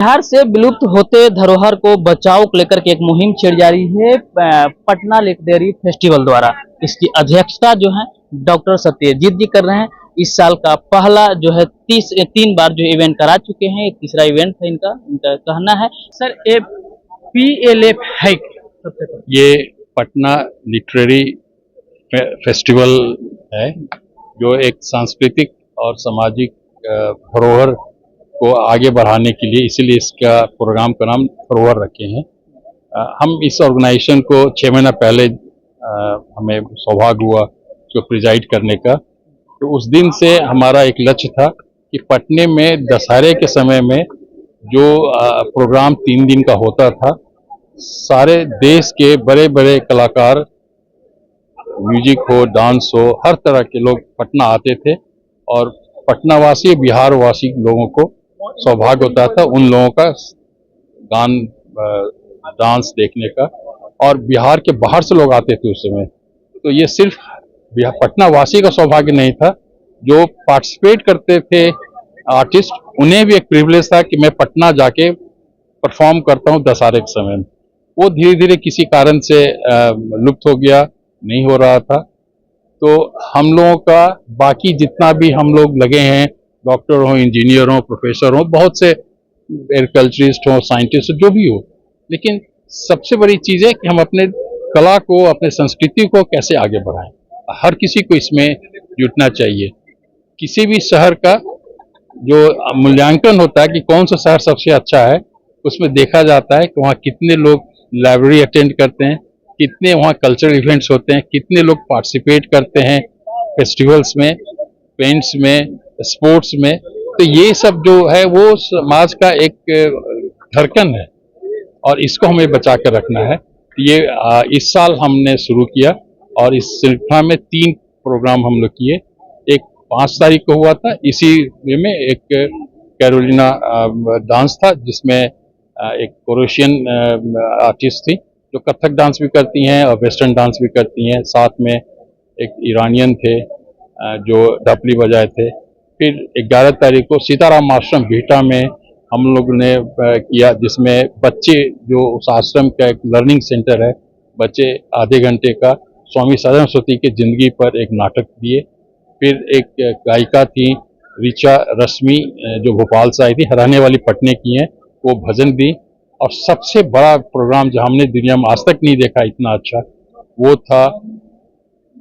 बिहार से विलुप्त होते धरोहर को बचाओ को लेकर के एक मुहिम छेड़ी जा रही है पटना लेक फेस्टिवल द्वारा। इसकी अध्यक्षता जो है डॉक्टर सत्यजीत जी कर रहे हैं। इस साल का पहला जो है 3 बार जो इवेंट करा चुके हैं, एक तीसरा इवेंट है इनका कहना है। सर ये PLF है सबसे पहले ये पटना लिटरेरी फेस्टिवल है जो एक सांस्कृतिक और सामाजिक धरोहर को आगे बढ़ाने के लिए, इसीलिए इसका प्रोग्राम का नाम धरोहर रखे हैं। हम इस ऑर्गेनाइजेशन को 6 महीना पहले हमें सौभाग्य हुआ जो प्रिजाइड करने का। तो उस दिन से हमारा एक लक्ष्य था कि पटने में दशहरे के समय में जो प्रोग्राम 3 दिन का होता था, सारे देश के बड़े बड़े कलाकार, म्यूजिक हो, डांस हो, हर तरह के लोग पटना आते थे और पटना वासी, बिहार वासी लोगों को सौभाग्य होता था उन लोगों का गान डांस देखने का। और बिहार के बाहर से लोग आते थे उस समय। तो ये सिर्फ पटना वासी का सौभाग्य नहीं था, जो पार्टिसिपेट करते थे आर्टिस्ट, उन्हें भी एक प्रिविलेज था कि मैं पटना जाके परफॉर्म करता हूँ दशहरे के समय में। वो धीरे धीरे किसी कारण से लुप्त हो गया, नहीं हो रहा था। तो हम लोगों का बाकी जितना भी हम लोग लगे हैं, डॉक्टर हो, इंजीनियर हो, प्रोफेसर हो, बहुत से एग्रीकल्चरिस्ट हो, साइंटिस्ट हो, जो भी हो, लेकिन सबसे बड़ी चीज़ है कि हम अपने कला को, अपने संस्कृति को कैसे आगे बढ़ाएं। हर किसी को इसमें जुटना चाहिए। किसी भी शहर का जो मूल्यांकन होता है कि कौन सा शहर सबसे अच्छा है, उसमें देखा जाता है कि वहाँ कितने लोग लाइब्रेरी अटेंड करते हैं, कितने वहाँ कल्चरल इवेंट्स होते हैं, कितने लोग पार्टिसिपेट करते हैं फेस्टिवल्स में, पेंट्स में, स्पोर्ट्स में। तो ये सब जो है वो समाज का एक धड़कन है और इसको हमें बचा कर रखना है। ये इस साल हमने शुरू किया और इस श्रृंखला में 3 प्रोग्राम हम लोग किए। एक 5 तारीख को हुआ था, इसी में एक कैरोलिना डांस था जिसमें एक क्रोएशियन आर्टिस्ट थी जो कथक डांस भी करती हैं और वेस्टर्न डांस भी करती हैं। साथ में एक ईरानियन थे जो ढपली बजाए थे। फिर 11 तारीख को सीताराम आश्रम बिहटा में हम लोग ने किया, जिसमें बच्चे, जो उस आश्रम का एक लर्निंग सेंटर है, बच्चे आधे घंटे का स्वामी सरस्वती की जिंदगी पर एक नाटक दिए। फिर एक गायिका थी ऋचा रश्मि जो भोपाल से आई थी, हराने वाली पटने की हैं, वो भजन दी। और सबसे बड़ा प्रोग्राम जो हमने दुनिया में आज तक नहीं देखा इतना अच्छा, वो था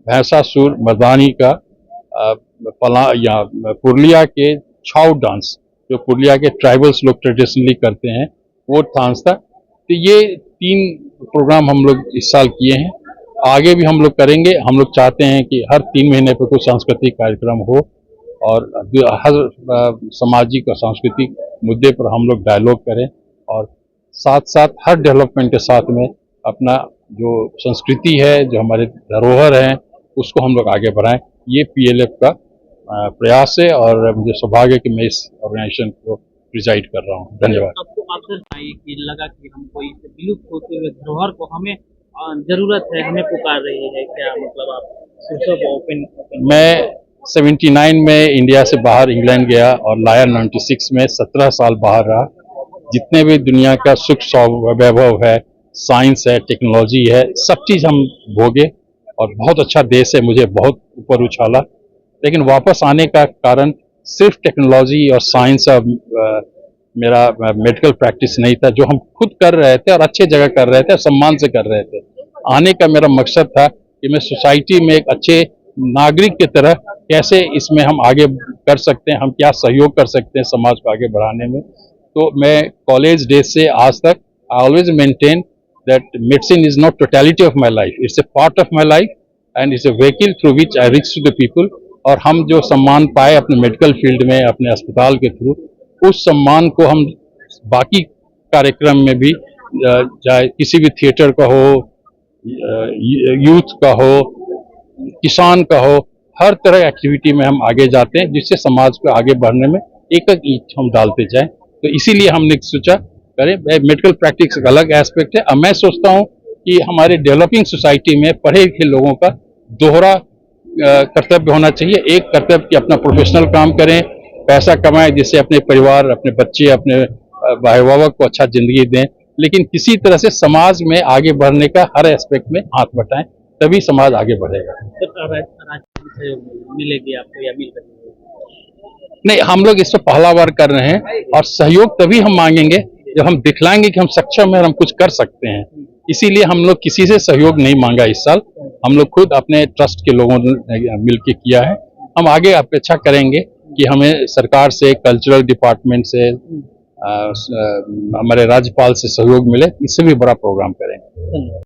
भैंसासुर मर्दानी का पुरुलिया के छाऊ डांस, जो पुरुलिया के ट्राइबल्स लोग ट्रेडिशनली करते हैं, वो डांस था। तो ये 3 प्रोग्राम हम लोग इस साल किए हैं, आगे भी हम लोग करेंगे। हम लोग चाहते हैं कि हर 3 महीने पर कुछ सांस्कृतिक कार्यक्रम हो और हर सामाजिक और सांस्कृतिक मुद्दे पर हम लोग डायलॉग करें और साथ साथ हर डेवलपमेंट के साथ में अपना जो संस्कृति है, जो हमारे धरोहर हैं, उसको हम लोग आगे बढ़ाएं। ये PLF का प्रयास है और मुझे सौभाग्य है कि मैं इस ऑर्गेनाइजेशन को प्रिजाइड कर रहा हूँ। धन्यवाद। आपको अवसर चाहिए कि लगा कि हमको इस विलुप्त होते हुए धरोहर को हमें जरूरत है, हमें पुकार रही है, क्या मतलब आप ओपन? मैं 79 में इंडिया से बाहर इंग्लैंड गया और लाया 96 में, 17 साल बाहर रहा। जितने भी दुनिया का सुख वैभव है, साइंस है, टेक्नोलॉजी है, सब चीज़ हम भोगे और बहुत अच्छा देश है, मुझे बहुत ऊपर उछाला। लेकिन वापस आने का कारण सिर्फ टेक्नोलॉजी और साइंस और मेरा मेडिकल प्रैक्टिस नहीं था, जो हम खुद कर रहे थे और अच्छे जगह कर रहे थे, सम्मान से कर रहे थे। आने का मेरा मकसद था कि मैं सोसाइटी में एक अच्छे नागरिक की तरह कैसे इसमें हम आगे कर सकते हैं, हम क्या सहयोग कर सकते हैं समाज को आगे बढ़ाने में। तो मैं कॉलेज डेज से आज तक I always maintain that medicine is not totality of my life, it's a part of my life and it's a vehicle through which I reach to the people. और हम जो सम्मान पाए अपने मेडिकल फील्ड में, अपने अस्पताल के थ्रू, उस सम्मान को हम बाकी कार्यक्रम में भी, चाहे किसी भी थिएटर का हो, यूथ का हो, किसान का हो, हर तरह एक्टिविटी में हम आगे जाते हैं, जिससे समाज को आगे बढ़ने में एक एक ईंट हम डालते जाएं। तो इसीलिए हमने सोचा करें। मेडिकल प्रैक्टिस एक अलग एस्पेक्ट है। अब मैं सोचता हूं कि हमारे डेवलपिंग सोसाइटी में पढ़े लिखे लोगों का दोहरा कर्तव्य होना चाहिए। एक कर्तव्य कि अपना प्रोफेशनल काम करें, पैसा कमाएं, जिससे अपने परिवार, अपने बच्चे, अपने वाहवा को अच्छा जिंदगी दें, लेकिन किसी तरह से समाज में आगे बढ़ने का हर एस्पेक्ट में हाथ बटाएं, तभी समाज आगे बढ़ेगा। मिलेगी आपको या मिल रही नहीं, हम लोग इस पर पहला बार कर रहे हैं और सहयोग तभी हम मांगेंगे जब हम दिखलाएंगे कि हम सक्षम हैं और हम कुछ कर सकते हैं। इसीलिए हम लोग किसी से सहयोग नहीं मांगा इस साल, हम लोग खुद अपने ट्रस्ट के लोगों ने मिलकर किया है। हम आगे अपेक्षा करेंगे कि हमें सरकार से, कल्चरल डिपार्टमेंट से, हमारे राज्यपाल से सहयोग मिले, इससे भी बड़ा प्रोग्राम करेंगे।